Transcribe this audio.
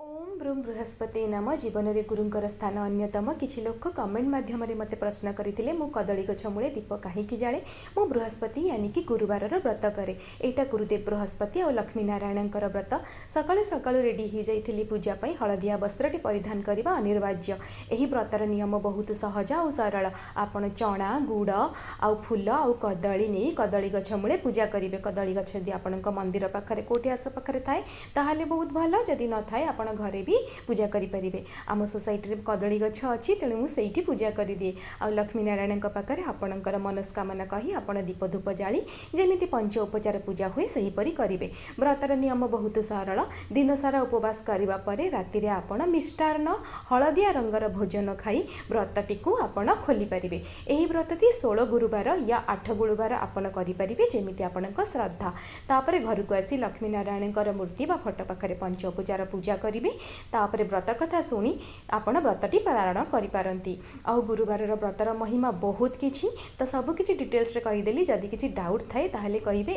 ओम broom Brihaspati नाम जीवन में गुरुंकर स्थान अन्यतम। किछि लोक कमेंट माध्यम मते प्रश्न करते मु कदली गछ मूले दीप कहीं जाए मु बृहस्पति यानी कि गुरुवार व्रत करे। यहाँ गुरुदेव बृहस्पति और लक्ष्मी नारायण व्रत सकाळु सकाळु रेडी हो जाइली पूजा पाई हलदिया वस्त्रटी परिधान करने अनिवार्य। यही व्रतर नियम बहुत सहज और सरल। आपण चना गुड़ आउ फूल आउ कदली नहीं कदली गछ मूले पूजा करेंगे। कदली गछ यदि आपण मंदिर पाखे कोठी आस पाखे थाए ताहले बहुत भल, जदि न थाए आपण घरे भी पूजा करें। आम सोसाइटी कदली गछ अच्छी तेणु मुझे पूजा करदिए। आ लक्ष्मी नारायण पाखे आपणकर मनस्कामना कही आप दीप धूप जाली जमी पंच उपचार पूजा हुए सेहीपरि करेंगे। व्रतर नियम बहुत सरल। दिन सारा उपवास करने पर राति आपण मिष्टान्न हलदिया रंगर भोजन खाई व्रतटी को आपण खोली पारे। यही व्रतटी 16 गुरुवार या 8 गुरुवार आपण करेंगे जमी आपण श्रद्धा। तापर घर को आसी लक्ष्मी नारायण मूर्ति बा फोटो पाखे पंच उपचार पूजा करेंगे। तापर व्रत कथा शुणी आपण व्रतटी पारण करिपारंती। आ गुरुवार व्रतर महिमा बहुत किछि, तो सबकिछि डिटेल्स रे कहिदेली। जदि किछि डाउट थाए ताहले कहिबे।